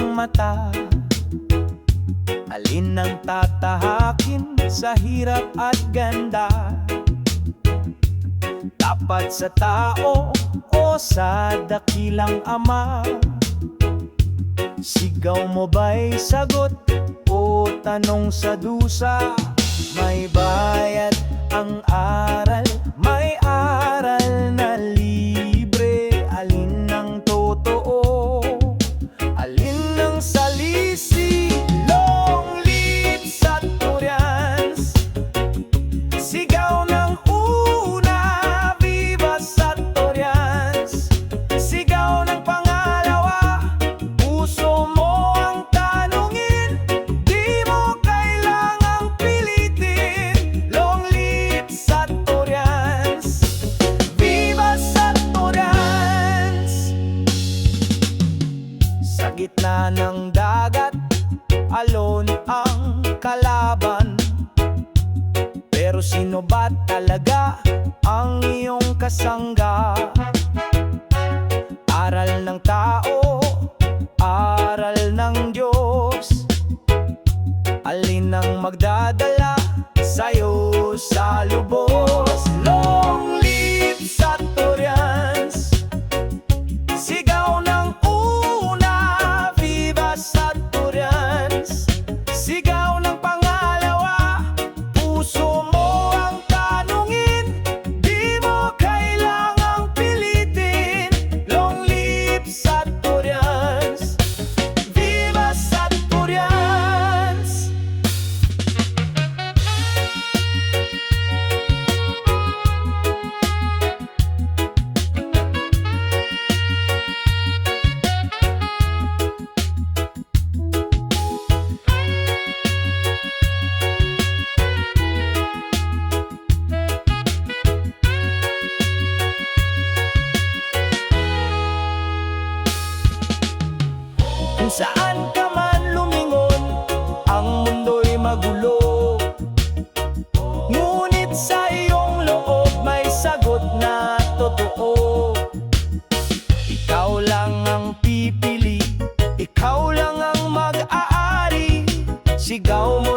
iyong mata? Alin ang tatahakin sa hirap at ganda? Tapat sa tao o sa dakilang ama? Sigaw mo ba'y sagot o tanong sa dusa? May bayad ang aral, may aral na libre. Alin ang totoo? Alin ang salisi? Long live Saturans! Sigaw ng una, viva Saturans! Sigaw ng pangalawa, puso mo ang tanungin, di mo kailangang pilitin. Long live Saturans! Viva Saturans! Sa gitna ng dagat, alon ang kalaban. Pero sino ba talaga ang iyong kasangga? Aral ng tao, aral ng Diyos. Alin ang magdadala sa'yo sa lubos? Long live Saturans! Sigaw ng una, viva Saturans! Sigaw ng pangalawa, puso mo ang tanungin, di mo kailangang pilitin. Long live Saturans! Viva Saturans! Kung saan ka man lumingon, ang mundo'y magulo. Ngunit sa iyong loob may sagot na totoo. Ikaw lang ang pipili, ikaw lang ang mag-aari. Sigaw mo